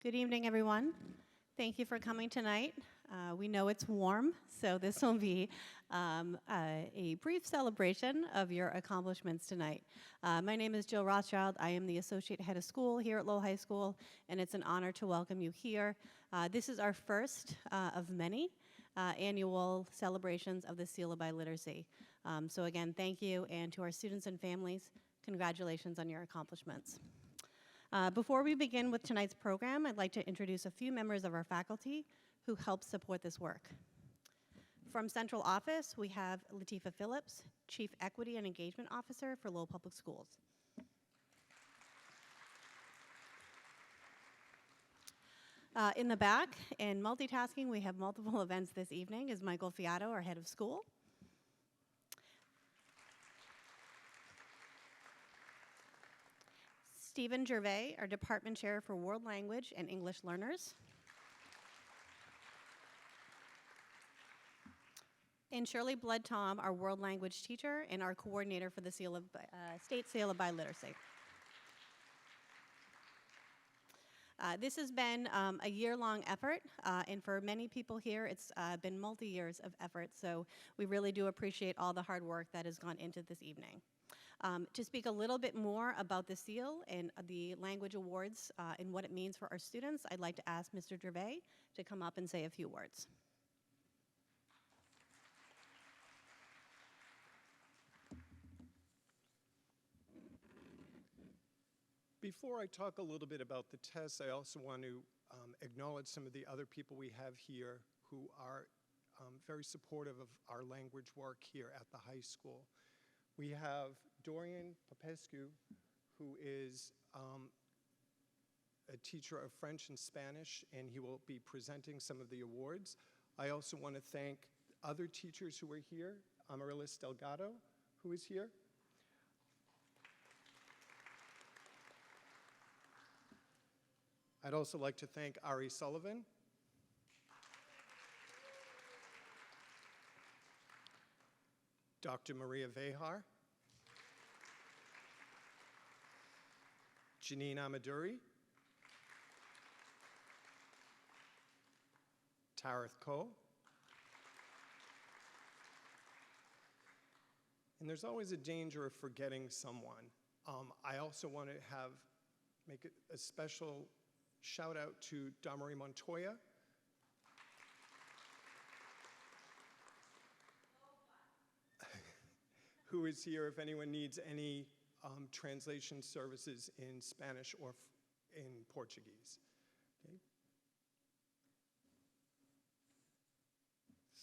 Good evening, everyone. Thank you for coming tonight. We know it's warm, so this will be a brief celebration of your accomplishments tonight. My name is Jill Rothschild. I am the Associate Head of School here at Lowell High School, and it's an honor to welcome you here. This is our first of many annual celebrations of the Seal of Biliteracy. So again, thank you, and to our students and families, congratulations on your accomplishments. Before we begin with tonight's program, I'd like to introduce a few members of our faculty who help support this work. From Central Office, we have Latifa Phillips, Chief Equity and Engagement Officer for Lowell Public Schools. In the back, and multitasking, we have multiple events this evening, is Michael Fiato, our Head of School. Stephen Gervais, our Department Chair for World Language and English Learners. And Shirley Blood-Tom, our World Language Teacher and our Coordinator for the State Seal of Biliteracy. This has been a year-long effort, and for many people here, it's been multi-years of effort, so we really do appreciate all the hard work that has gone into this evening. To speak a little bit more about the SEAL and the language awards and what it means for our students, I'd like to ask Mr. Gervais to come up and say a few words. Before I talk a little bit about the tests, I also want to acknowledge some of the other people we have here who are very supportive of our language work here at the high school. We have Dorian Popescu, who is a teacher of French and Spanish, and he will be presenting some of the awards. I also want to thank other teachers who are here, Amaryllis Delgado, who is here. I'd also like to thank Ari Sullivan. Dr. Maria Vehar. Janine Amaduri. Tarith Koh. And there's always a danger of forgetting someone. I also want to make a special shout out to Damarie Montoya. Who is here if anyone needs any translation services in Spanish or in Portuguese. Okay.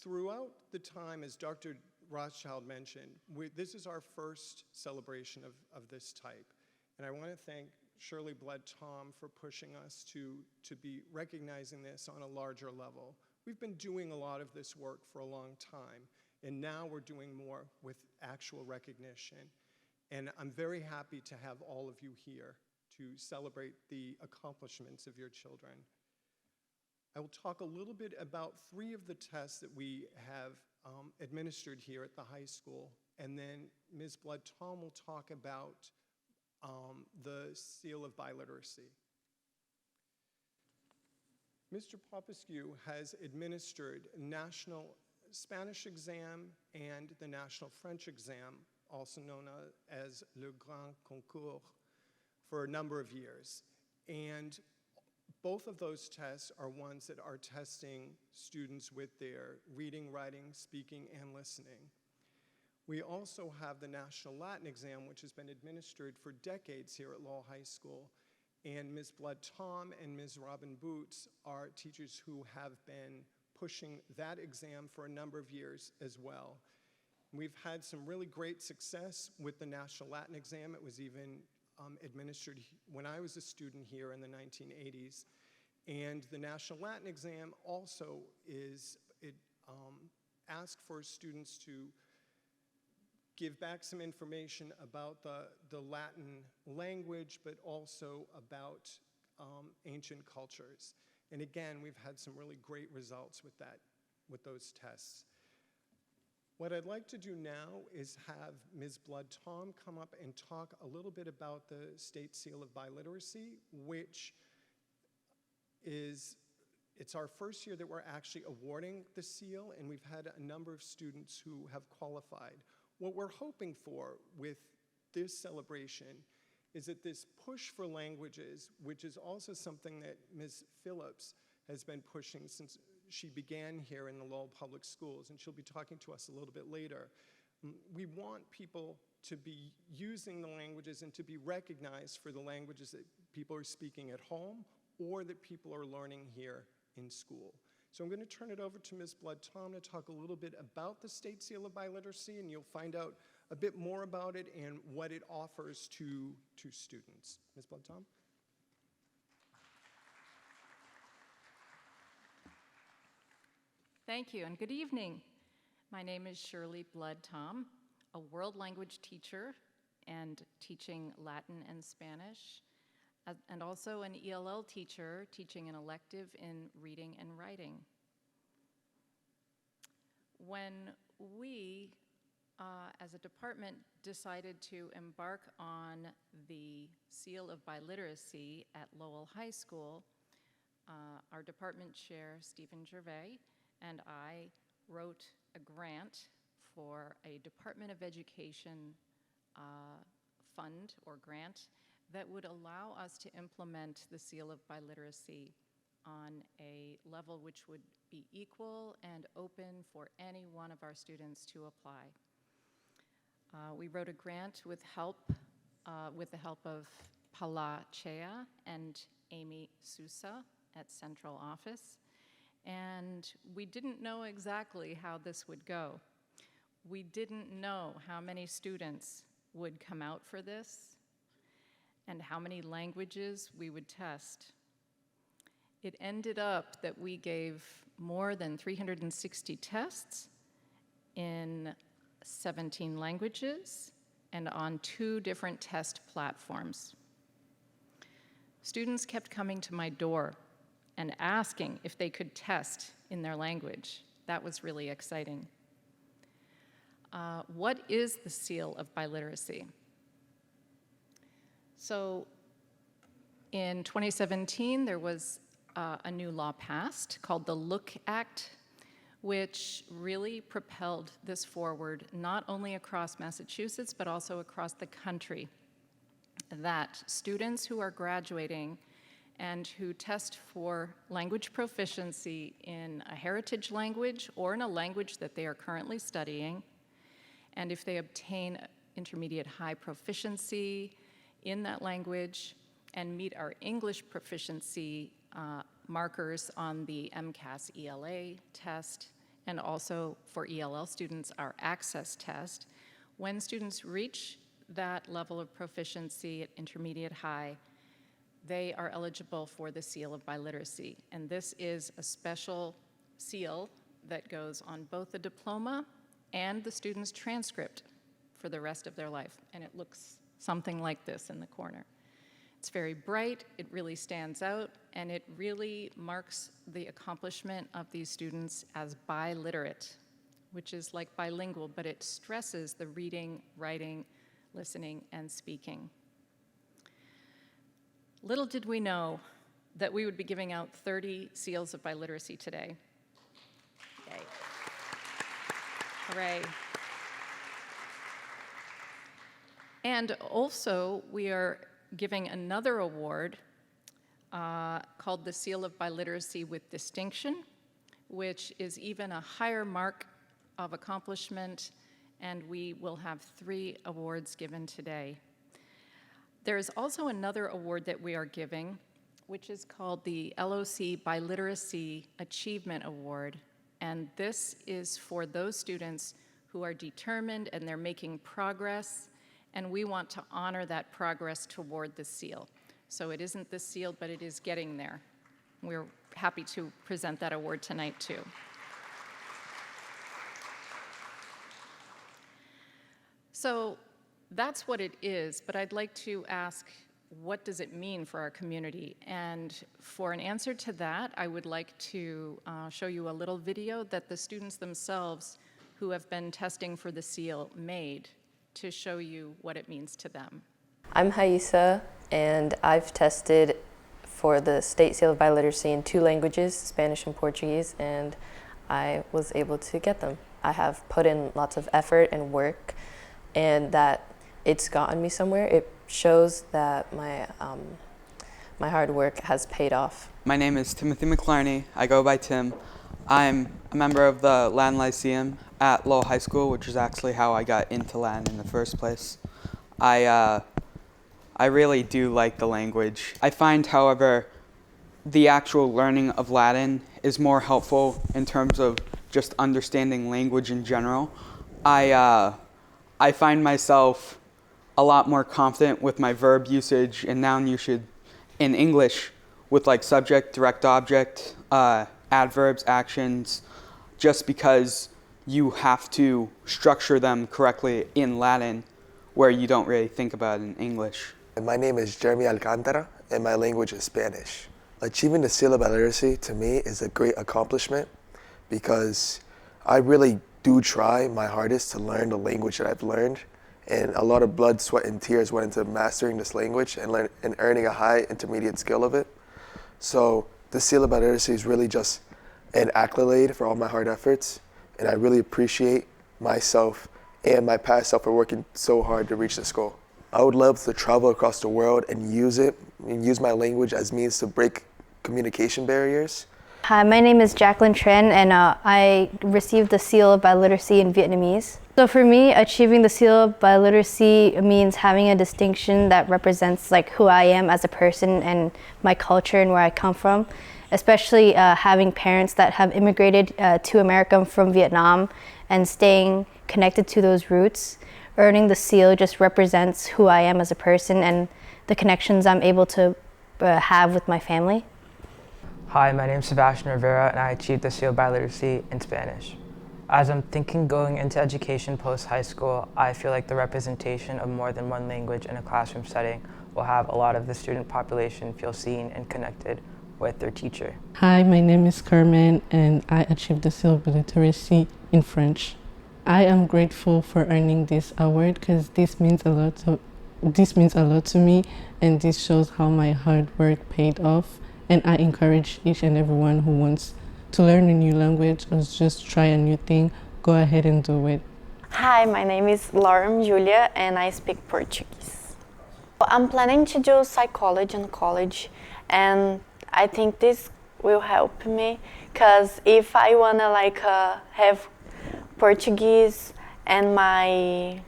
Throughout the time, as Dr. Rothschild mentioned, this is our first celebration of this type. And I want to thank Shirley Blood-Tom for pushing us to be recognizing this on a larger level. We've been doing a lot of this work for a long time, and now we're doing more with actual recognition. And I'm very happy to have all of you here to celebrate the accomplishments of your children. I will talk a little bit about 3 of the tests that we have administered here at the high school, and then Ms. Blood-Tom will talk about the Seal of Biliteracy. Mr. Popescu has administered National Spanish exam and the National French exam, also known as Le Grand Concours, for a number of years. And both of those tests are ones that are testing students with their reading, writing, speaking, and listening. We also have the National Latin exam, which has been administered for decades here at Lowell High School. And Ms. Blood-Tom and Ms. Robin Boots are teachers who have been pushing that exam for a number of years as well. We've had some really great success with the National Latin exam. It was even administered when I was a student here in the 1980s. And the National Latin exam also asks for students to give back some information about the Latin language, but also about ancient cultures. And again, we've had some really great results with those tests. What I'd like to do now is have Ms. Blood-Tom come up and talk a little bit about the State Seal of Biliteracy, which it's our first year that we're actually awarding the seal, and we've had a number of students who have qualified. What we're hoping for with this celebration is that this push for languages, which is also something that Ms. Phillips has been pushing since she began here in the Lowell Public Schools, and she'll be talking to us a little bit later. We want people to be using the languages and to be recognized for the languages that people are speaking at home or that people are learning here in school. So I'm going to turn it over to Ms. Blood-Tom to talk a little bit about the State Seal of Biliteracy, and you'll find out a bit more about it and what it offers to students. Ms. Blood-Tom? Thank you, and good evening. My name is Shirley Blood-Tom, a world language teacher and teaching Latin and Spanish, and also an ELL teacher teaching an elective in reading and writing. When we, as a department, decided to embark on the Seal of Biliteracy at Lowell High School, our department chair, Stephen Gervais, and I wrote a grant for a Department of Education fund or grant that would allow us to implement the Seal of Biliteracy on a level which would be equal and open for any one of our students to apply. We wrote a grant with the help of Paula Chea and Amy Sousa at Central Office. And we didn't know exactly how this would go. We didn't know how many students would come out for this and how many languages we would test. It ended up that we gave more than 360 tests in 17 languages and on 2 different test platforms. Students kept coming to my door and asking if they could test in their language. That was really exciting. What is the Seal of Biliteracy? So in 2017, there was a new law passed called the Look Act, which really propelled this forward, not only across Massachusetts, but also across the country, that students who are graduating and who test for language proficiency in a heritage language or in a language that they are currently studying, and if they obtain intermediate high proficiency in that language and meet our English proficiency markers on the MCAS ELA test, and also for ELL students, our Access test, when students reach that level of proficiency at intermediate high, they are eligible for the Seal of Biliteracy. And this is a special seal that goes on both the diploma and the student's transcript for the rest of their life. And it looks something like this in the corner. It's very bright, it really stands out, and it really marks the accomplishment of these students as biliterate, which is like bilingual, but it stresses the reading, writing, listening, and speaking. Little did we know that we would be giving out 30 seals of biliteracy today. Yay. Hooray. And also, we are giving another award called the Seal of Biliteracy with Distinction, which is even a higher mark of accomplishment, and we will have 3 awards given today. There is also another award that we are giving, which is called the LOC Biliteracy Achievement Award, and this is for those students who are determined and they're making progress, and we want to honor that progress toward the seal. So it isn't the seal, but it is getting there. We're happy to present that award tonight, too. So that's what it is, but I'd like to ask, what does it mean for our community? And for an answer to that, I would like to show you a little video that the students themselves who have been testing for the seal made to show you what it means to them. I'm Haisa, and I've tested for the State Seal of Biliteracy in 2 languages, Spanish and Portuguese, and I was able to get them. I have put in lots of effort and work, and that it's gotten me somewhere. It shows that my hard work has paid off. My name is Timothy McClarney. I go by Tim. I'm a member of the Latin Lyceum at Lowell High School, which is actually how I got into Latin in the first place. I really do like the language. I find, however, the actual learning of Latin is more helpful in terms of just understanding language in general. I find myself a lot more confident with my verb usage and noun usage in English with like subject, direct object, adverbs, actions, just because you have to structure them correctly in Latin where you don't really think about it in English. My name is Jeremy Alcantara, and my language is Spanish. Achieving the Seal of Biliteracy to me is a great accomplishment because I really do try my hardest to learn the language that I've learned, and a lot of blood, sweat, and tears went into mastering this language and earning a high intermediate skill of it. So the Seal of Biliteracy is really just an accolade for all my hard efforts, and I really appreciate myself and my past self for working so hard to reach this goal. I would love to travel across the world and use my language as means to break communication barriers. Hi, my name is Jacqueline Tran, and I received the Seal of Biliteracy in Vietnamese. So for me, achieving the Seal of Biliteracy means having a distinction that represents like who I am as a person and my culture and where I come from, especially having parents that have immigrated to America from Vietnam and staying connected to those roots. Earning the seal just represents who I am as a person and the connections I'm able to have with my family. Hi, my name is Sebastian Rivera, and I achieved the Seal of Biliteracy in Spanish. As I'm thinking going into education post-high school, I feel like the representation of more than one language in a classroom setting will have a lot of the student population feel seen and connected with their teacher. Hi, my name is Carmen, and I achieved the Seal of Biliteracy in French. I am grateful for earning this award because this means a lot to me, and this shows how my hard work paid off. And I encourage each and everyone who wants to learn a new language or just try a new thing, go ahead and do it. Hi, my name is Lauren Julia, and I speak Portuguese. I'm planning to do psychology in college, and I think this will help me because if I wanna have Portuguese and my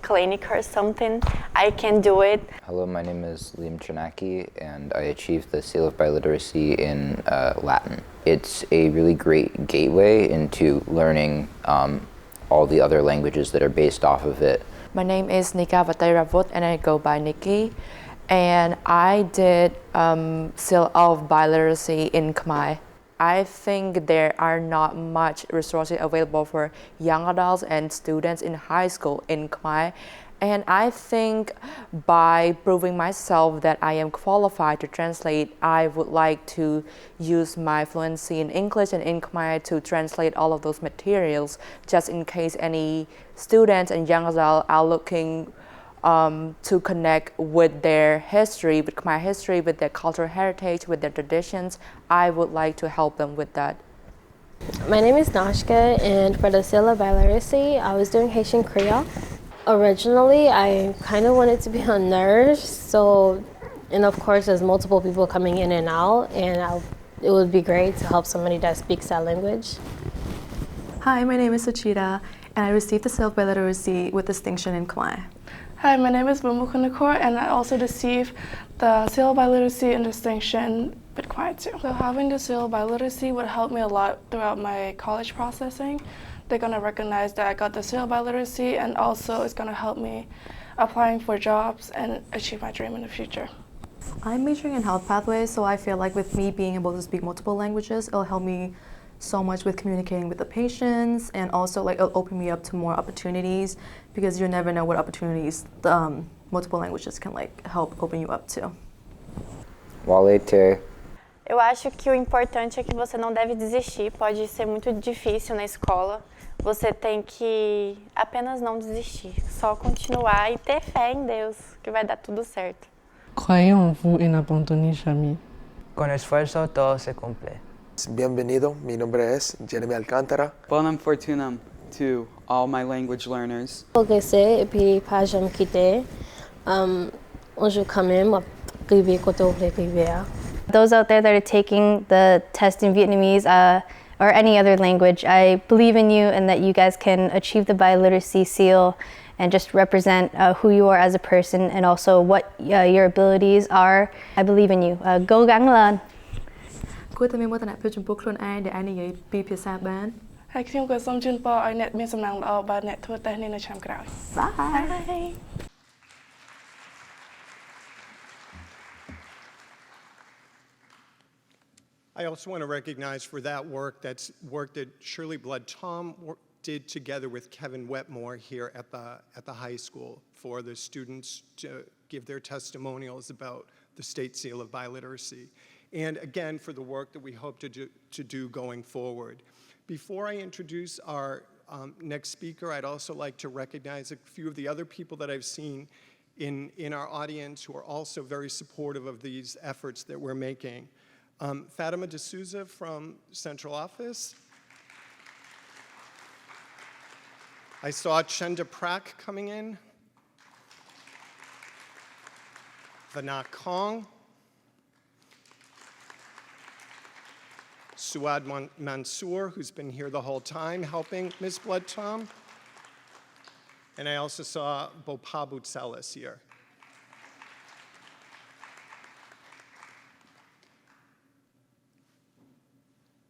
clinic or something, I can do it. Hello, my name is Liam Chanaki, and I achieved the Seal of Biliteracy in Latin. It's a really great gateway into learning all the other languages that are based off of it. My name is Nika Vatairavut, and I go by Nikki. And I did Seal of Biliteracy in Khmer. I think there are not much resources available for young adults and students in high school in Khmer. And I think by proving myself that I am qualified to translate, I would like to use my fluency in English and in Khmer to translate all of those materials, just in case any students and young adults are looking to connect with their history, with Khmer history, with their cultural heritage, with their traditions. I would like to help them with that. My name is Nashka, and for the Seal of Biliteracy, I was doing Haitian Creole. Originally, I kind of wanted to be a nurse, and of course, there's multiple people coming in and out, and it would be great to help somebody that speaks that language. Hi, my name is Suchita, and I received the Seal of Biliteracy with distinction in Khmer. Hi, my name is Bumbu Kunakor, and I also received the Seal of Biliteracy and distinction with Khmer too. So having the Seal of Biliteracy would help me a lot throughout my college processing. They're going to recognize that I got the Seal of Biliteracy, and also it's going to help me applying for jobs and achieve my dream in the future. I'm majoring in health pathways, so I feel like with me being able to speak multiple languages, it'll help me so much with communicating with the patients, and also it'll open me up to more opportunities, because you never know what opportunities the multiple languages can help open you up to. Walete. Eu acho que o importante é que você não deve desistir. Pode ser muito difícil na escola. Você tem que apenas não desistir, só continuar e ter fé em Deus, que vai dar tudo certo. Croyez en vous et n'abandonnez jamais. Con esfuerzo todo se cumple. Bienvenido, mi nombre es Jeremy Alcántara. Bonum fortunam to all my language learners. Ogese epi pajam kite. Onju kame ma kibi koto plebea. Those out there that are taking the test in Vietnamese or any other language, I believe in you and that you guys can achieve the biliteracy seal and just represent who you are as a person and also what your abilities are. I believe in you. Cố gắng lên. គួរតែមានមោទនភាពចំពោះខ្លួនឯងដែលអាចនិយាយពីរភាសាបាន ហើយខ្ញុំក៏សូមជូនពរឲ្យអ្នកមានសំណាងល្អបើអ្នកធ្វើតេស្តនេះនៅឆ្នាំក្រោយ Bye. I also want to recognize for that work, that's work that Shirley Blood Tom did together with Kevin Wetmore here at the high school for the students to give their testimonials about the State Seal of Biliteracy. And again, for the work that we hope to do going forward. Before I introduce our next speaker, I'd also like to recognize a few of the other people that I've seen in our audience who are also very supportive of these efforts that we're making. Fatima D'Souza from Central Office. I saw Chenda Prak coming in. Vana Kong. Suad Mansour, who's been here the whole time helping Ms. Blood Tom. And I also saw Bopa Boutselis here.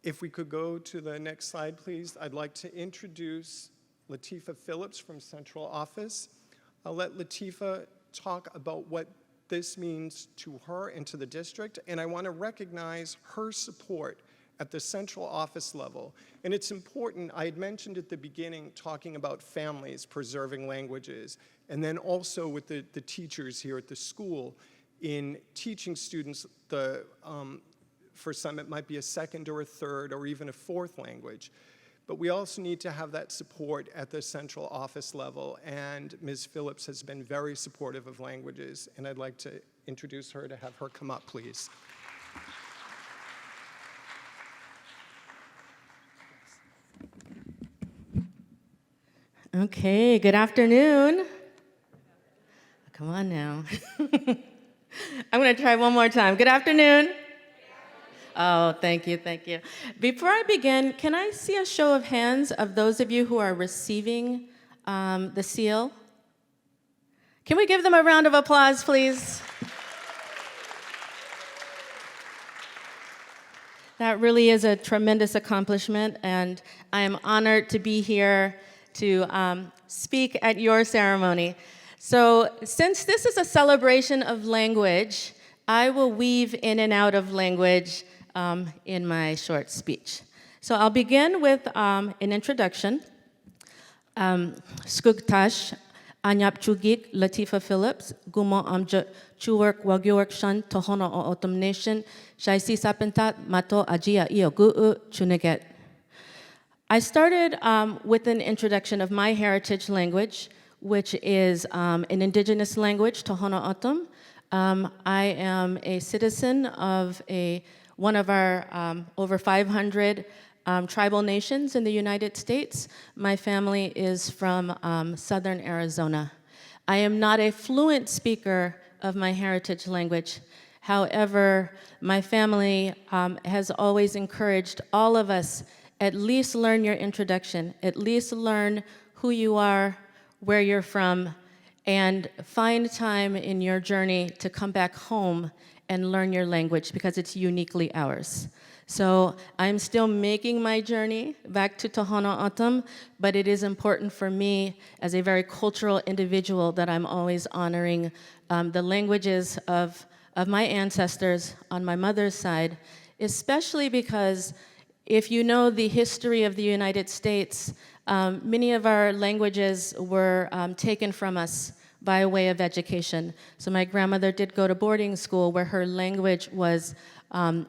If we could go to the next slide, please. I'd like to introduce Latifa Phillips from Central Office. I'll let Latifa talk about what this means to her and to the district, and I want to recognize her support at the central office level. And it's important, I had mentioned at the beginning, talking about families preserving languages, and then also with the teachers here at the school in teaching students for some it might be a second or a third or even a fourth language. But we also need to have that support at the central office level, and Ms. Phillips has been very supportive of languages, and I'd like to introduce her to have her come up, please. Okay, good afternoon. Come on now. I'm going to try one more time. Good afternoon. Oh, thank you, thank you. Before I begin, can I see a show of hands of those of you who are receiving the seal? Can we give them a round of applause, please? That really is a tremendous accomplishment, and I am honored to be here to speak at your ceremony. So since this is a celebration of language, I will weave in and out of language in my short speech. So I'll begin with an introduction. Skugtash, Anyap Chugik, Latifa Phillips, Gumo Amja Chuwork Wagywork Shan, Tohono o Otom Nation, Shaisi Sapentat, Mato Ajia Iogu, Chuneget. I started with an introduction of my heritage language, which is an indigenous language, Tohono O'odham. I am a citizen of one of our over 500 tribal nations in the United States. My family is from southern Arizona. I am not a fluent speaker of my heritage language. However, my family has always encouraged all of us at least learn your introduction, at least learn who you are, where you're from, and find time in your journey to come back home and learn your language because it's uniquely ours. So I'm still making my journey back to Tohono O'odham, but it is important for me as a very cultural individual that I'm always honoring the languages of my ancestors on my mother's side, especially because if you know the history of the United States, many of our languages were taken from us by way of education. So my grandmother did go to boarding school where her language was,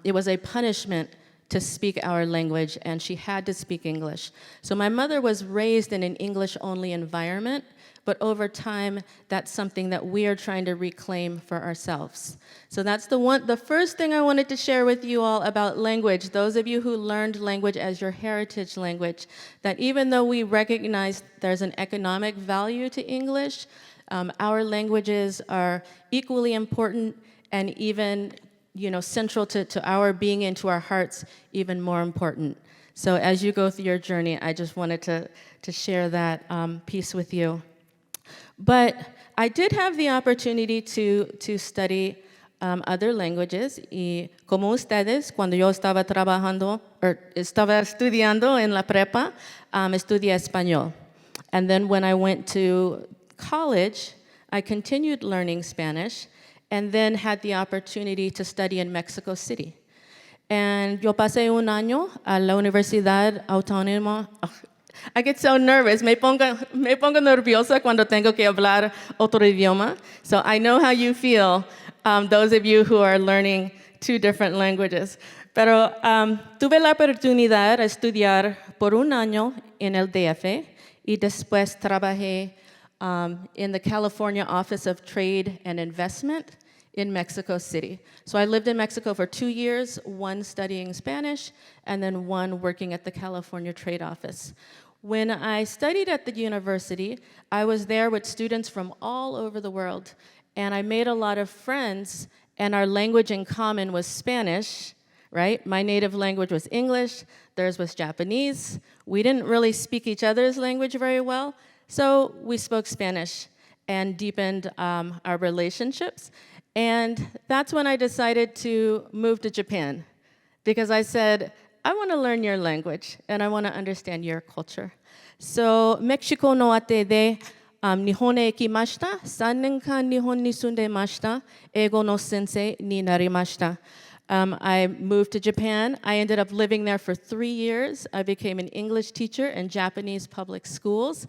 it was a punishment to speak our language, and she had to speak English. So my mother was raised in an English-only environment, but over time, that's something that we are trying to reclaim for ourselves. So that's the first thing I wanted to share with you all about language, those of you who learned language as your heritage language, that even though we recognize there's an economic value to English, our languages are equally important and even central to our being and to our hearts, even more important. So as you go through your journey, I just wanted to share that piece with you. But I did have the opportunity to study other languages. Y como ustedes, cuando yo estaba estaba estudiando en la prepa, estudié español. And then when I went to college, I continued learning Spanish and then had the opportunity to study in Mexico City. And yo pasé un año a la Universidad Autónoma. I get so nervous. Me pongo nerviosa cuando tengo que hablar otro idioma. So I know how you feel, those of you who are learning two different languages. Pero tuve la oportunidad de estudiar por un año en el DF y después trabajé in the California Office of Trade and Investment in Mexico City. So I lived in Mexico for 2 years, one studying Spanish, and then one working at the California Trade Office. When I studied at the university, I was there with students from all over the world, and I made a lot of friends, and our language in common was Spanish, right? My native language was English, theirs was Japanese. We didn't really speak each other's language very well, so we spoke Spanish and deepened our relationships. And that's when I decided to move to Japan, because I said, I want to learn your language, and I want to understand your culture. So, Mexico no ate de Nihon e ikimashita, 3年間日本に住んでました。英語の先生になりました。I moved to Japan. I ended up living there for 3 years. I became an English teacher in Japanese public schools.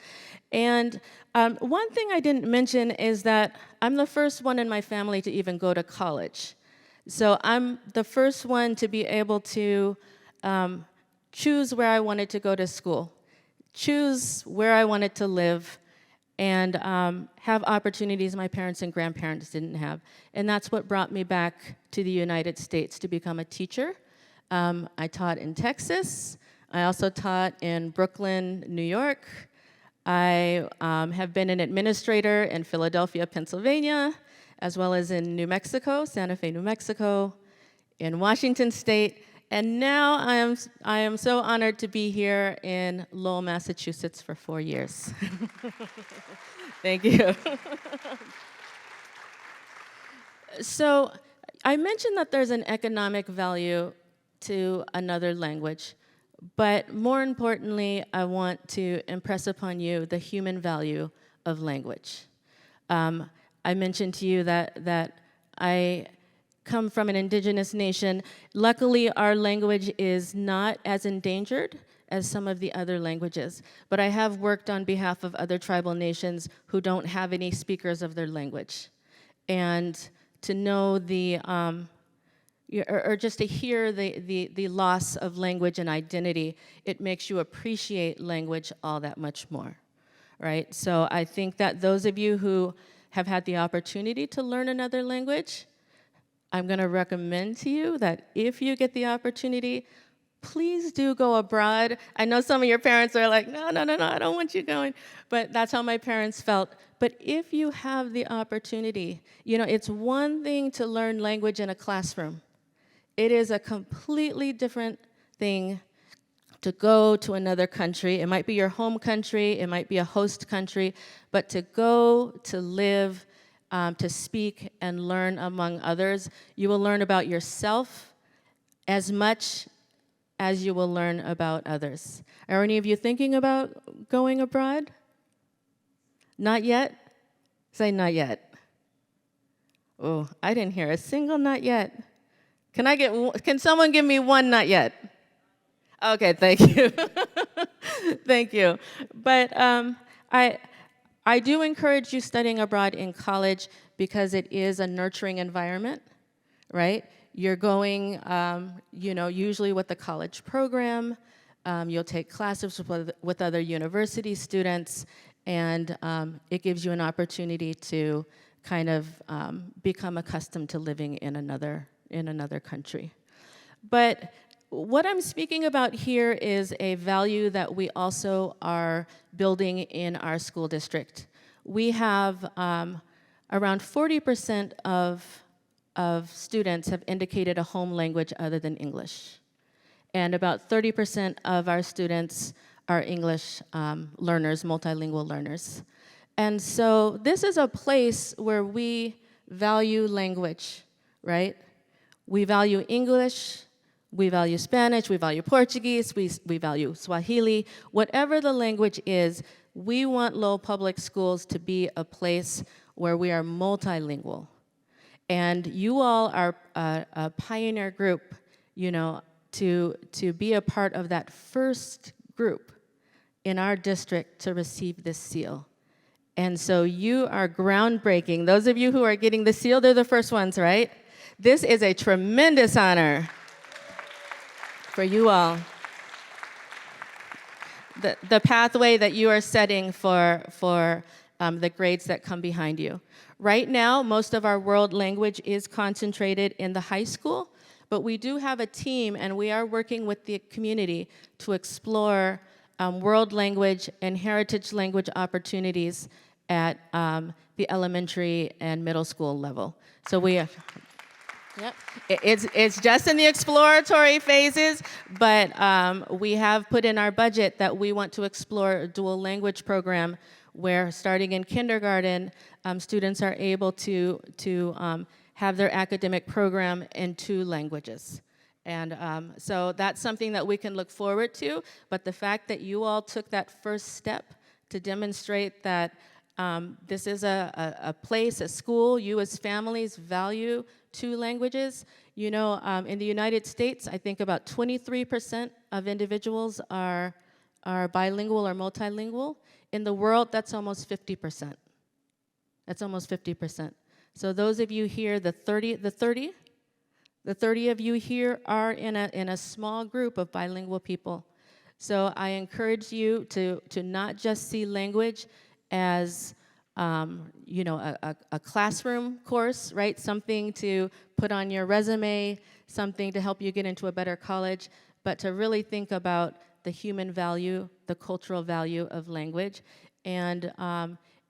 And one thing I didn't mention is that I'm the first one in my family to even go to college. So I'm the first one to be able to choose where I wanted to go to school, choose where I wanted to live, and have opportunities my parents and grandparents didn't have. And that's what brought me back to the United States to become a teacher. I taught in Texas. I also taught in Brooklyn, New York. I have been an administrator in Philadelphia, Pennsylvania, as well as in New Mexico, Santa Fe, New Mexico, in Washington State. And now I am so honored to be here in Lowell, Massachusetts for 4 years. Thank you. So I mentioned that there's an economic value to another language, but more importantly, I want to impress upon you the human value of language. I mentioned to you that I come from an indigenous nation. Luckily, our language is not as endangered as some of the other languages, but I have worked on behalf of other tribal nations who don't have any speakers of their language. And to know or just to hear the loss of language and identity, it makes you appreciate language all that much more, right? So I think that those of you who have had the opportunity to learn another language, I'm going to recommend to you that if you get the opportunity, please do go abroad. I know some of your parents are like, no, I don't want you going. But that's how my parents felt. But if you have the opportunity, it's one thing to learn language in a classroom. It is a completely different thing to go to another country. It might be your home country, it might be a host country, but to go, to live, to speak and learn among others, you will learn about yourself as much as you will learn about others. Are any of you thinking about going abroad? Not yet? Say not yet. Oh, I didn't hear a single not yet. Can someone give me one not yet? Okay, thank you. Thank you. But I do encourage you studying abroad in college because it is a nurturing environment, right? You're going, usually with the college program. You'll take classes with other university students, and it gives you an opportunity to kind of become accustomed to living in another country. But what I'm speaking about here is a value that we also are building in our school district. We have around 40% of students have indicated a home language other than English. And about 30% of our students are English learners, multilingual learners. And so this is a place where we value language, right? We value English, we value Spanish, we value Portuguese, we value Swahili. Whatever the language is, we want Lowell Public Schools to be a place where we are multilingual. And you all are a pioneer group, to be a part of that first group in our district to receive this seal. And so you are groundbreaking. Those of you who are getting the seal, they're the first ones, right? This is a tremendous honor for you all. The pathway that you are setting for the grades that come behind you. Right now, most of our world language is concentrated in the high school, but we do have a team, and we are working with the community to explore world language and heritage language opportunities at the elementary and middle school level. So we Yep. It's just in the exploratory phases, but we have put in our budget that we want to explore a dual language program where starting in kindergarten, students are able to have their academic program in 2 languages. And so that's something that we can look forward to, but the fact that you all took that first step to demonstrate that this is a place, a school, you as families value 2 languages. In the United States, I think about 23% of individuals are bilingual or multilingual. In the world, that's almost 50%. That's almost 50%. So those of you here, the 30 of you here are in a small group of bilingual people. So I encourage you to not just see language as a classroom course, right? Something to put on your resume, something to help you get into a better college, but to really think about the human value, the cultural value of language, and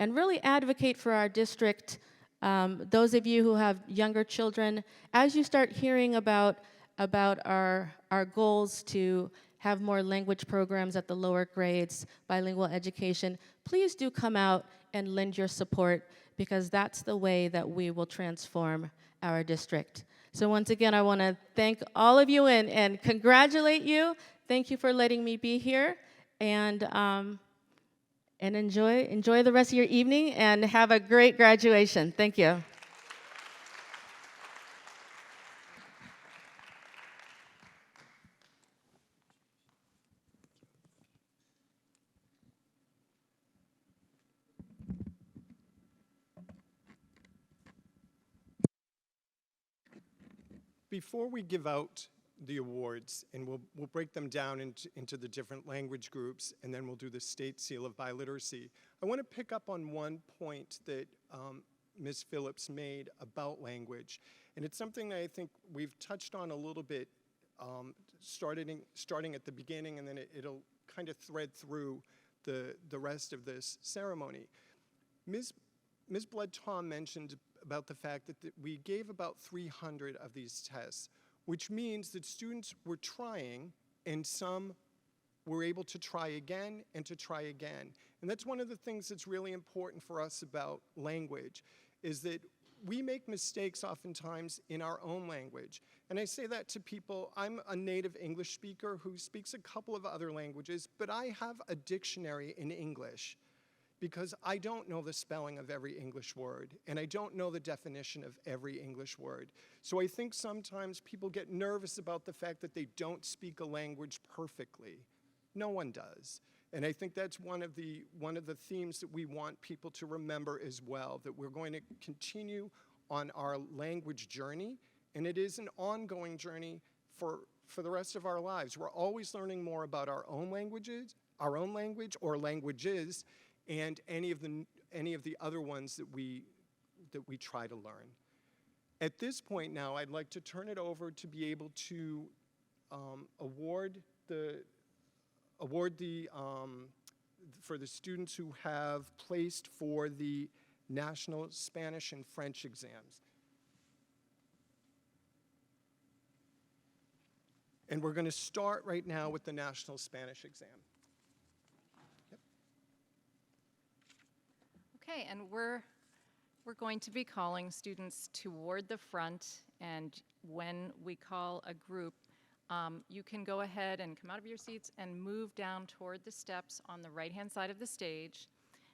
really advocate for our district. Those of you who have younger children, as you start hearing about our goals to have more language programs at the lower grades, bilingual education, please do come out and lend your support, because that's the way that we will transform our district. So once again, I want to thank all of you and congratulate you. Thank you for letting me be here, and enjoy the rest of your evening, and have a great graduation. Thank you. Before we give out the awards, and we'll break them down into the different language groups, and then we'll do the State Seal of Biliteracy, I want to pick up on one point that Ms. Phillips made about language. And it's something that I think we've touched on a little bit, starting at the beginning, and then it'll kind of thread through the rest of this ceremony. Ms. Blood-Tom mentioned about the fact that we gave about 300 of these tests, which means that students were trying, and some were able to try again and to try again. And that's one of the things that's really important for us about language, is that we make mistakes oftentimes in our own language. And I say that to people. I'm a native English speaker who speaks a couple of other languages, but I have a dictionary in English, because I don't know the spelling of every English word, and I don't know the definition of every English word. So I think sometimes people get nervous about the fact that they don't speak a language perfectly. No one does. And I think that's one of the themes that we want people to remember as well, that we're going to continue on our language journey, And it is an ongoing journey for the rest of our lives. We're always learning more about our own language or languages, and any of the other ones that we try to learn. At this point now, I'd like to turn it over to be able to award for the students who have placed for the National Spanish and French exams. And we're going to start right now with the National Spanish exam. Okay, and we're going to be calling students toward the front, and when we call a group, you can go ahead and come out of your seats and move down toward the steps on the right-hand side of the stage.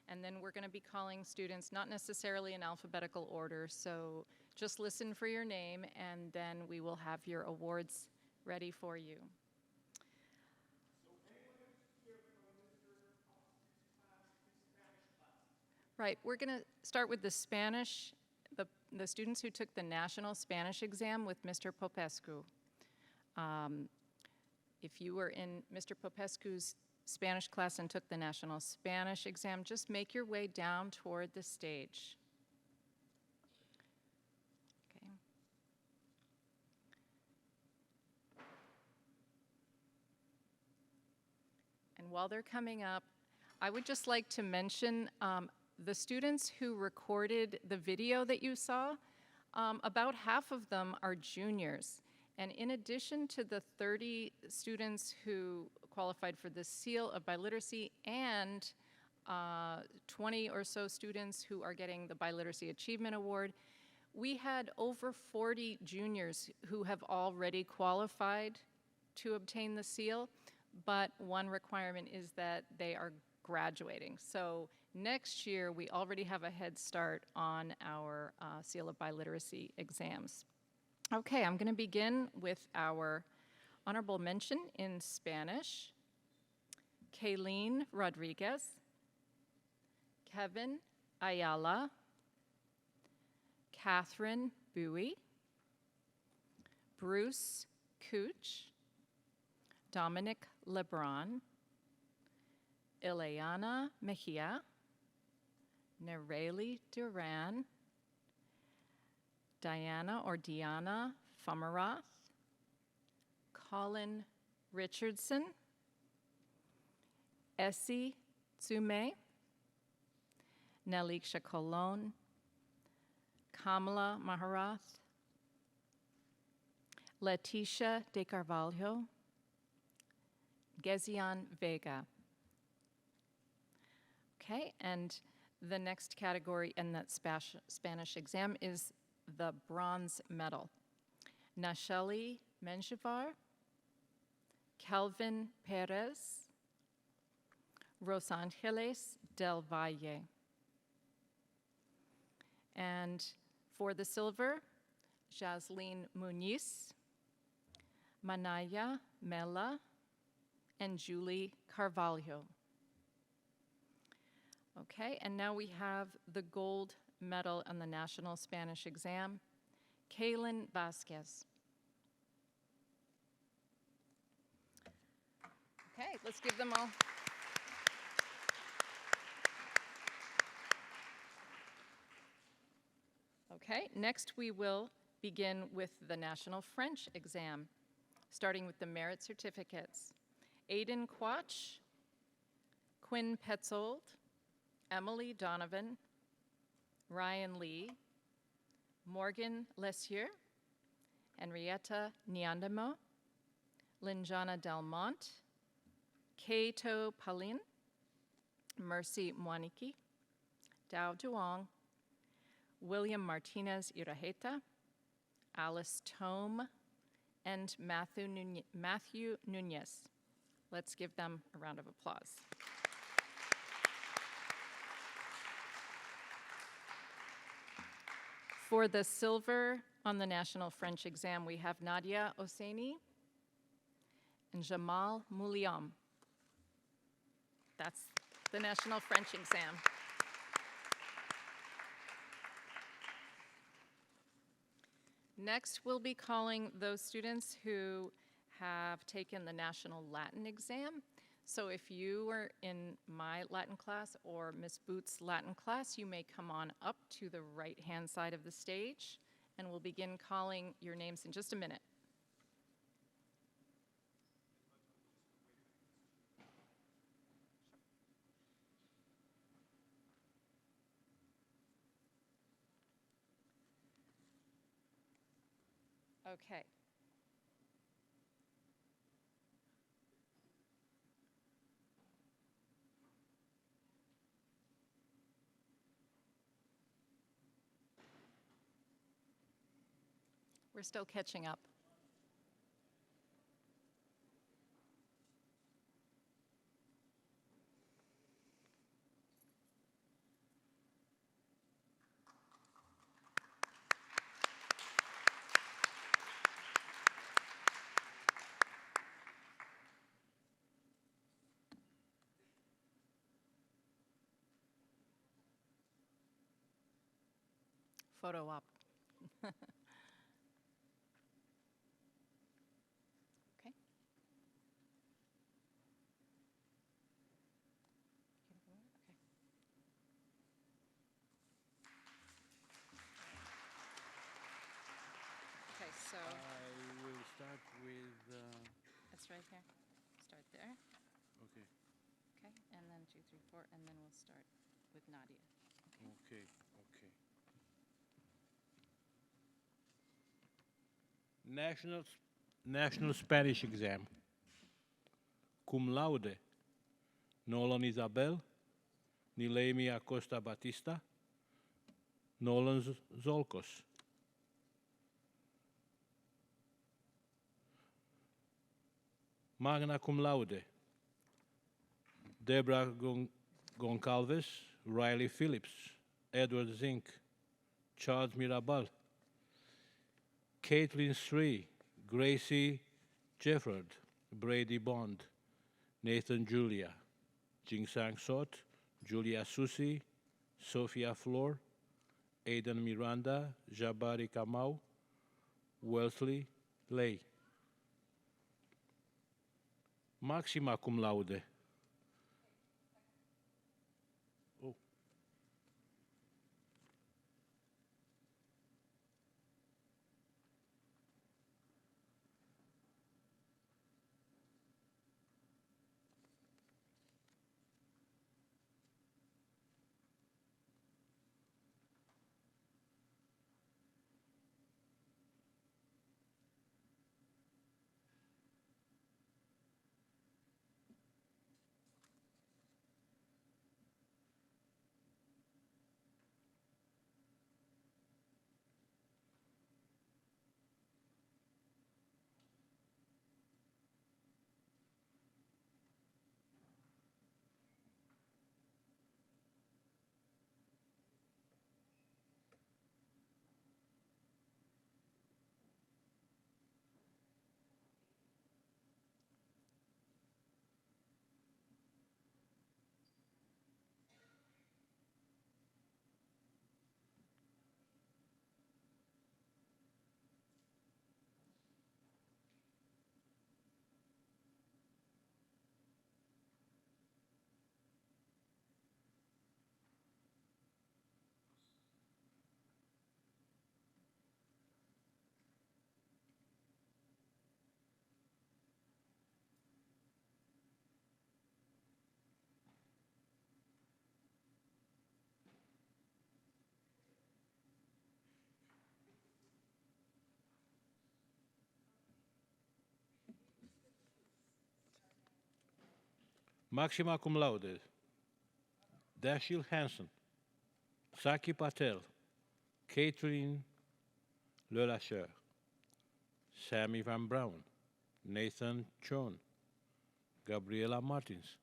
And then we're going to be calling students, not necessarily in alphabetical order, so just listen for your name, and then we will have your awards ready for you. Right, we're going to start with the Spanish, the students who took the National Spanish exam with Mr. Popescu. If you were in Mr. Popescu's Spanish class and took the National Spanish exam, just make your way down toward the stage. Okay. And while they're coming up, I would just like to mention the students who recorded the video that you saw, about half of them are juniors. And in addition to the 30 students who qualified for the Seal of Biliteracy and 20 or so students who are getting the Biliteracy Achievement Award, we had over 40 juniors who have already qualified to obtain the seal, but one requirement is that they are graduating. So next year, we already have a head start on our Seal of Biliteracy exams. Okay, I'm going to begin with our honorable mention in Spanish. Kayleen Rodriguez, Kevin Ayala, Catherine Bowie, Bruce Cooch, Dominic Lebron, Ileana Mejia, Nereli Duran, Diana Famarath, Colin Richardson, Essie Tsume, Neliksha Colon, Kamala Maharath, Leticia De Carvalho, Gezian Vega. Okay, and the next category in that Spanish exam is the bronze medal. Nacheli Menjivar, Kelvin Perez, Rosangeles Del Valle. And for the silver, Jasleen Muniz, Manaya Mela, and Julie Carvalho. Okay, and now we have the gold medal on the National Spanish exam, Kaylin Vasquez. Okay, let's give them all. Okay, next we will begin with the National French exam, starting with the merit certificates. Aiden Quach, Quinn Petzold, Emily Donovan, Ryan Lee, Morgan Lessieur, Henrietta Niandamo, Linjana Delmont, Kato Palin, Mercy Mwaniki, Dao Duong, William Martinez Iraheta, Alice Tome, and Matthew Nunez. Let's give them a round of applause. For the silver on the National French exam, we have Nadia Oseni and Jamal Mouliam. That's the National French exam. Next, we'll be calling those students who have taken the National Latin exam. So if you were in my Latin class or Miss Boots' Latin class, you may come on up to the right-hand side of the stage, and we'll begin calling your names in just a minute. Okay. We're still catching up. Photo op. Okay. Okay, so I will start with. it's right here. Start there. Okay. Okay, and then 2, 3, 4, and then we'll start with Nadia. Okay. Okay. National Spanish exam. Cum laude. Nolan Isabel. Nilemi Acosta Batista. Nolan Zolkos. Magna cum laude. Deborah Goncalves, Riley Phillips, Edward Zink, Charles Mirabal, Caitlin Sree, Gracie Jefford, Brady Bond, Nathan Julia, Jingsang Sot, Julia Susi, Sophia Flor, Aidan Miranda, Jabari Kamau, Wellesley Lay. Maxima cum laude. Maxima cum laude. Dashil Hansen, Saki Patel, Catherine Lelacheur, Sammy Van Brown, Nathan Chon, Gabriela Martins.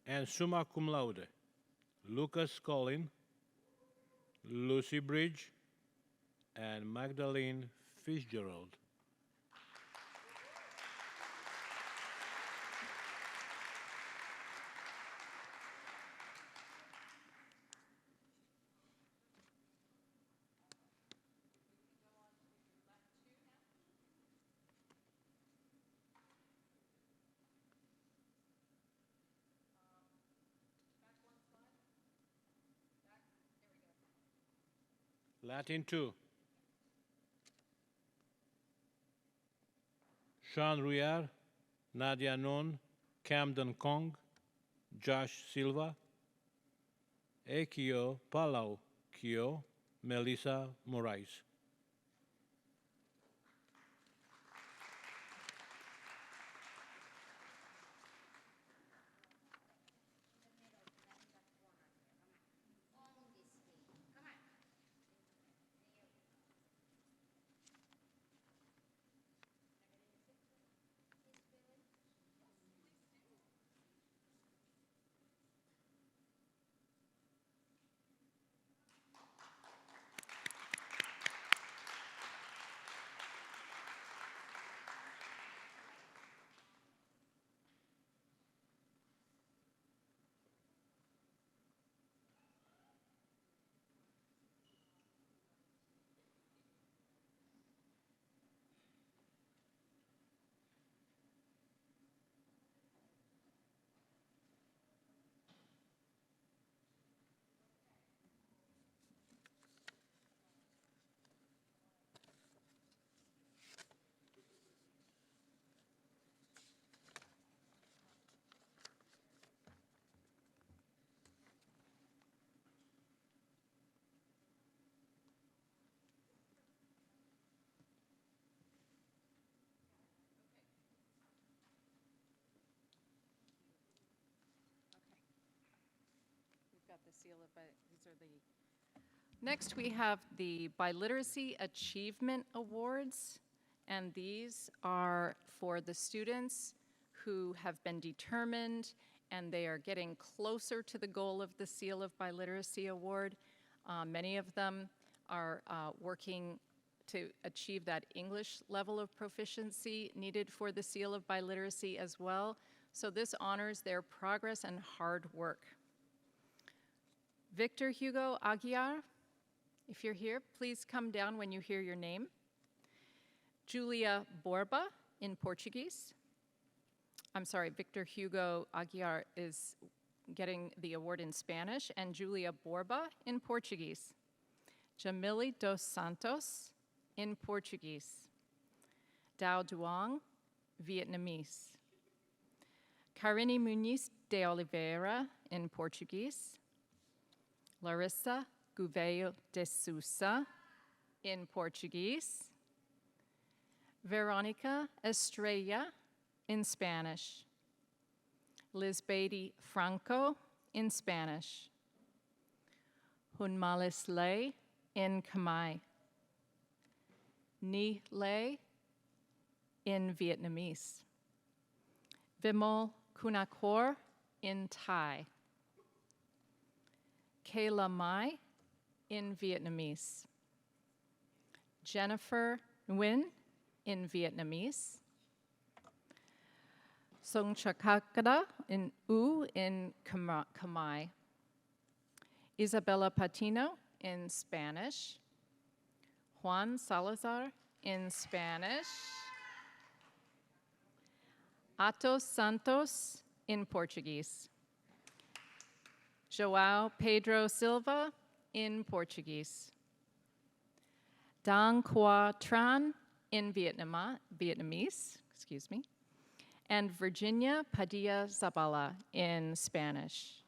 And summa cum laude, Lucas Collin, Lucy Bridge, and Magdalene Fitzgerald. Latin 2. Sean Ruyer, Nadia Non, Camden Kong, Josh Silva, Ekio Palau Kio, Melissa Moraes. Next, we have the Biliteracy Achievement Awards, and these are for the students who have been determined and they are getting closer to the goal of the Seal of Biliteracy Award. Many of them are working to achieve that English level of proficiency needed for the Seal of Biliteracy as well. So this honors their progress and hard work. Victor Hugo Aguiar, if you're here, please come down when you hear your name. Julia Borba in Portuguese. I'm sorry, Victor Hugo Aguiar is getting the award in Spanish, and Julia Borba in Portuguese. Jamili dos Santos in Portuguese. Dao Duong, Vietnamese. Karine Muniz de Oliveira in Portuguese. Larissa Gouveia de Sousa in Portuguese. Veronica Estrella in Spanish. Liz Beatty Franco in Spanish. Hunmalis Lay in Khmer. Ni Lay in Vietnamese. Vimal Kunakor in Thai. Kayla Mai in Vietnamese. Jennifer Nguyen in Vietnamese. Song Chakakada in U in Khmer. Isabella Patino in Spanish. Juan Salazar in Spanish. Atos Santos in Portuguese. João Pedro Silva in Portuguese. Dang Qua Tran in Vietnamese, excuse me. And Virginia Padilla Zabala in Spanish.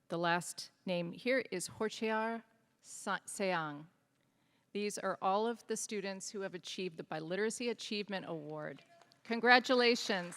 The last name here is Horchear Seang. These are all of the students who have achieved the Biliteracy Achievement Award. Congratulations.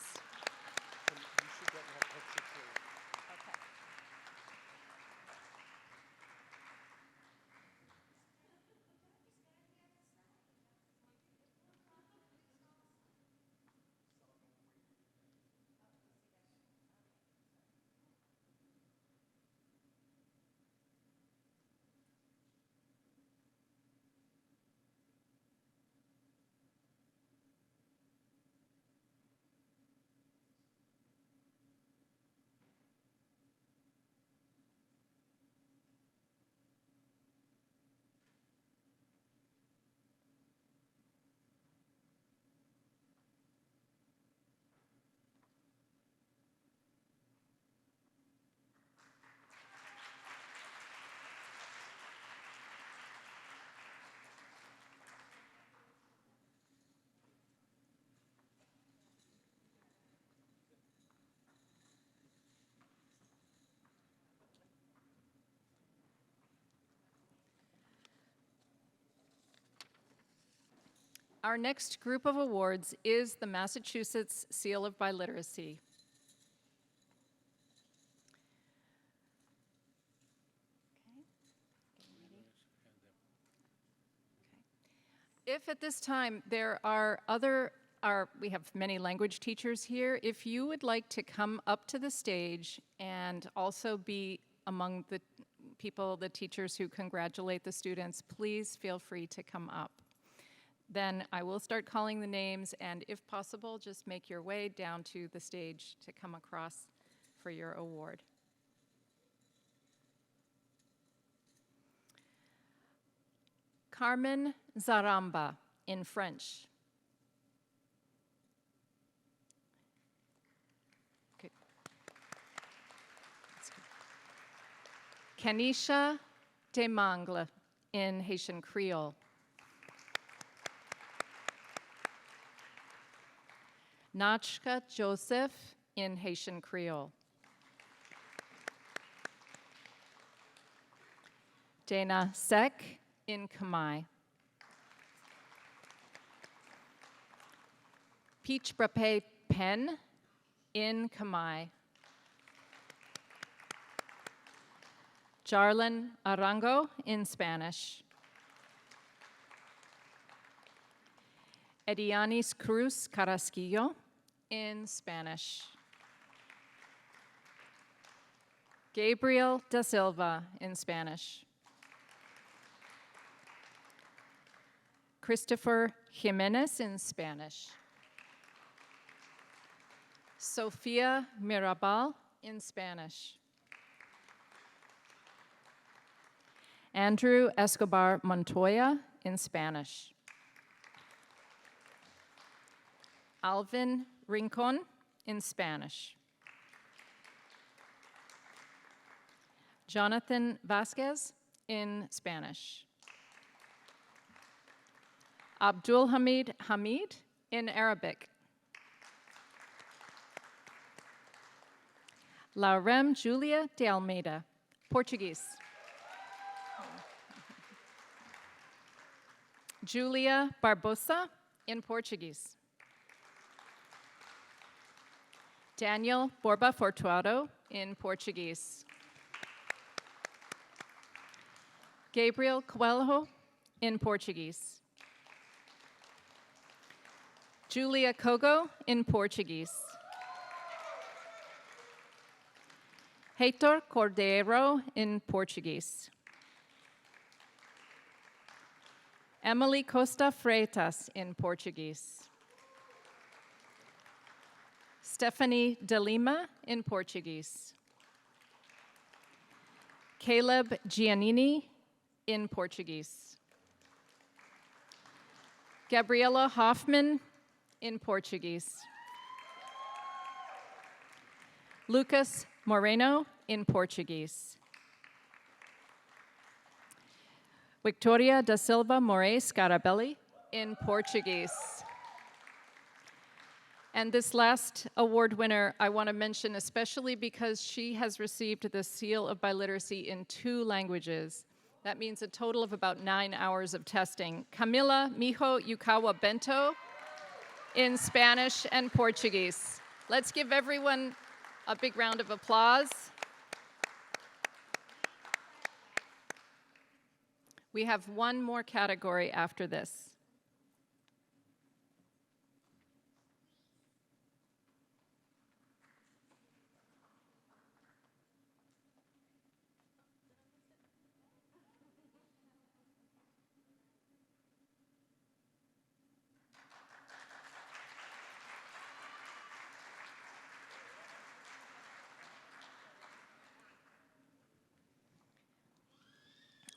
Our next group of awards is the Massachusetts Seal of Biliteracy. If at this time there are we have many language teachers here, if you would like to come up to the stage and also be among the people, the teachers who congratulate the students, please feel free to come up. Then I will start calling the names, and if possible, just make your way down to the stage to come across for your award. Carmen Zaramba in French. Good. That's good. Kanisha Demangle in Haitian Creole. Nachka Joseph in Haitian Creole. Dana Sek in Khmer. Peach Brape Pen in Khmer. Jarlin Arango in Spanish. Edianis Cruz Carrasquillo in Spanish. Gabriel da Silva in Spanish. Christopher Jimenez in Spanish. Sofia Mirabal in Spanish. Andrew Escobar Montoya in Spanish. Alvin Rincon in Spanish. Jonathan Vasquez in Spanish. Abdul Hamid Hamid in Arabic. Laurem Julia de Almeida, Portuguese. Julia Barbosa in Portuguese. Daniel Borba Fortuado in Portuguese. Gabriel Coelho in Portuguese. Julia Kogo in Portuguese. Heitor Cordeiro in Portuguese. Emily Costa Freitas in Portuguese. Stephanie de Lima in Portuguese. Caleb Giannini in Portuguese. Gabriela Hoffman in Portuguese. Lucas Moreno in Portuguese. Victoria da Silva Moraes Scarabelli in Portuguese. And this last award winner I want to mention especially because she has received the Seal of Biliteracy in 2 languages. That means a total of about 9 hours of testing. Camila Mijo Yukawa Bento in Spanish and Portuguese. Let's give everyone a big round of applause. We have one more category after this.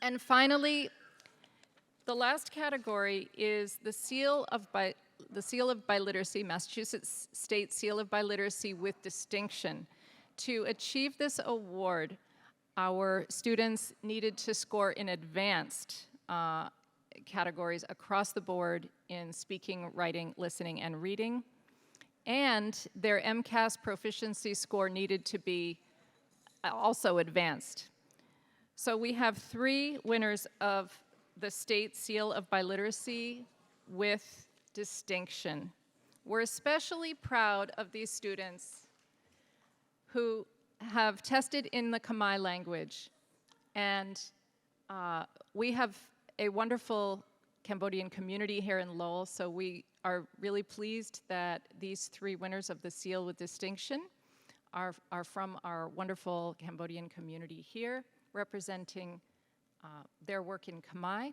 And finally, the last category is the Seal of Biliteracy, Massachusetts State Seal of Biliteracy with distinction. To achieve this award, our students needed to score in advanced categories across the board in speaking, writing, listening, and reading. And their MCAS proficiency score needed to be also advanced. So we have 3 winners of the State Seal of Biliteracy with distinction. We're especially proud of these students who have tested in the Khmer language. And we have a wonderful Cambodian community here in Lowell, so we are really pleased that these 3 winners of the Seal with Distinction are from our wonderful Cambodian community here, representing their work in Khmer.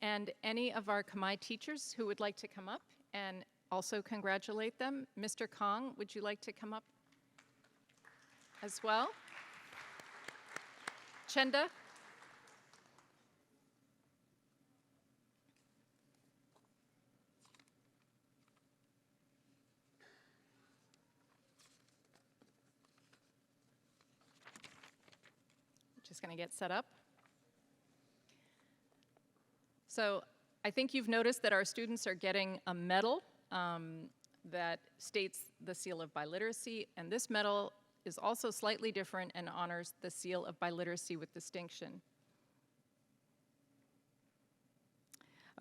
And any of our Khmer teachers who would like to come up and also congratulate them. Mr. Kong, would you like to come up as well? Chenda? Just going to get set up. So I think you've noticed that our students are getting a medal that states the Seal of Biliteracy, and this medal is also slightly different and honors the Seal of Biliteracy with Distinction.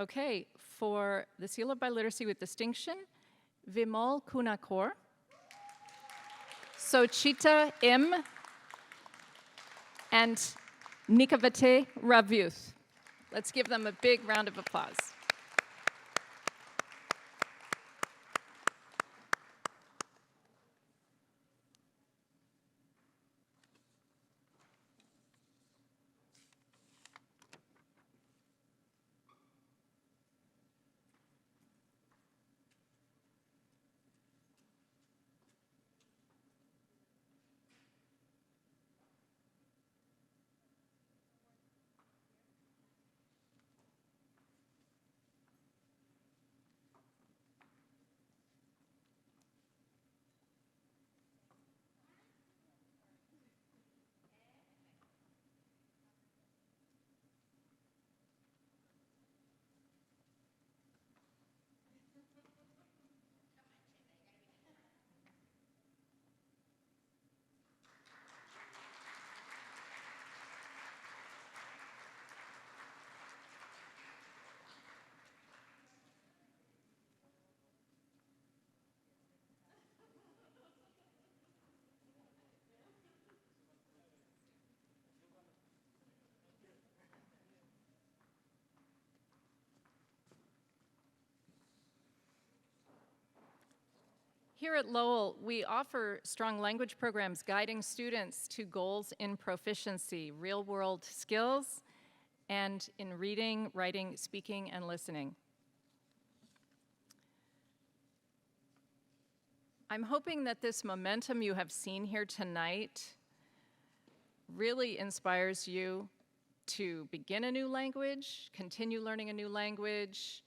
Okay, for the Seal of Biliteracy with Distinction, Vimal Kunakor, Sochita M, and Nikavate Ravuth. Let's give them a big round of applause. Here at Lowell, we offer strong language programs guiding students to goals in proficiency, real-world skills, and in reading, writing, speaking, and listening. I'm hoping that this momentum you have seen here tonight really inspires you to begin a new language, continue learning a new language,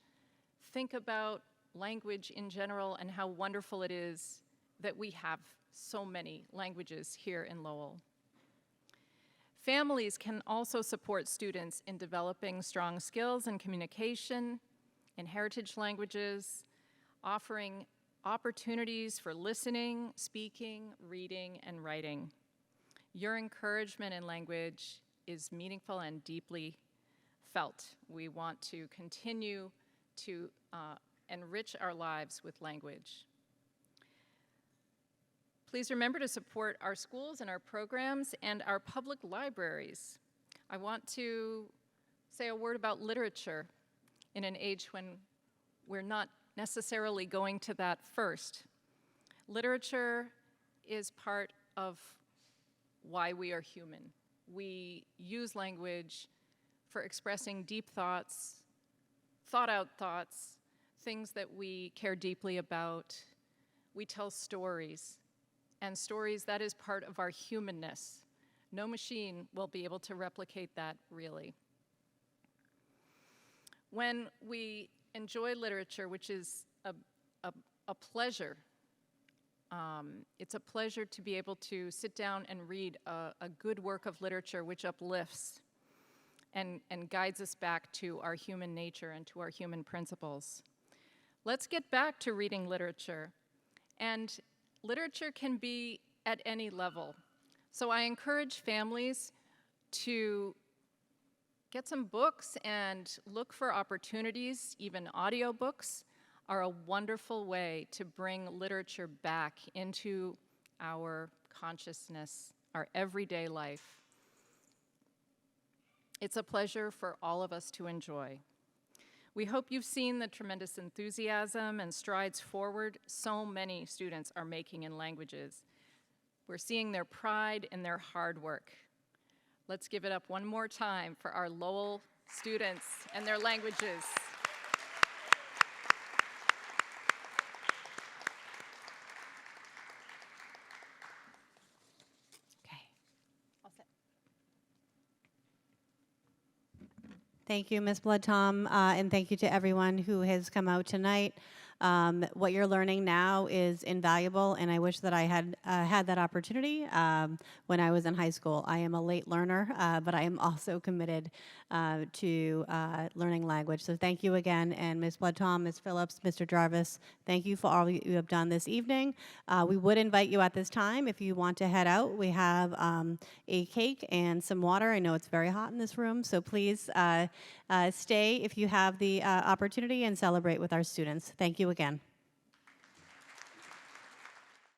think about language in general and how wonderful it is that we have so many languages here in Lowell. Families can also support students in developing strong skills in communication, in heritage languages, offering opportunities for listening, speaking, reading, and writing. Your encouragement in language is meaningful and deeply felt. We want to continue to enrich our lives with language. Please remember to support our schools and our programs and our public libraries. I want to say a word about literature in an age when we're not necessarily going to that first. Literature is part of why we are human. We use language for expressing deep thoughts, thought-out thoughts, things that we care deeply about. We tell stories, and stories, that is part of our humanness. No machine will be able to replicate that, really. When we enjoy literature, which is a pleasure, it's a pleasure to be able to sit down and read a good work of literature which uplifts and guides us back to our human nature and to our human principles. Let's get back to reading literature. And literature can be at any level. So I encourage families to get some books and look for opportunities. Even audiobooks are a wonderful way to bring literature back into our consciousness, our everyday life. It's a pleasure for all of us to enjoy. We hope you've seen the tremendous enthusiasm and strides forward so many students are making in languages. We're seeing their pride in their hard work. Let's give it up one more time for our Lowell students and their languages. Thank you, Ms. Blood-Tom, and thank you to everyone who has come out tonight. What you're learning now is invaluable, and I wish that I had had that opportunity when I was in high school. I am a late learner, but I am also committed to learning language. So thank you again, and Ms. Blood-Tom, Ms. Phillips, Mr. Jarvis, thank you for all you have done this evening. We would invite you at this time if you want to head out. We have a cake and some water. I know it's very hot in this room, so please stay if you have the opportunity and celebrate with our students. Thank you again.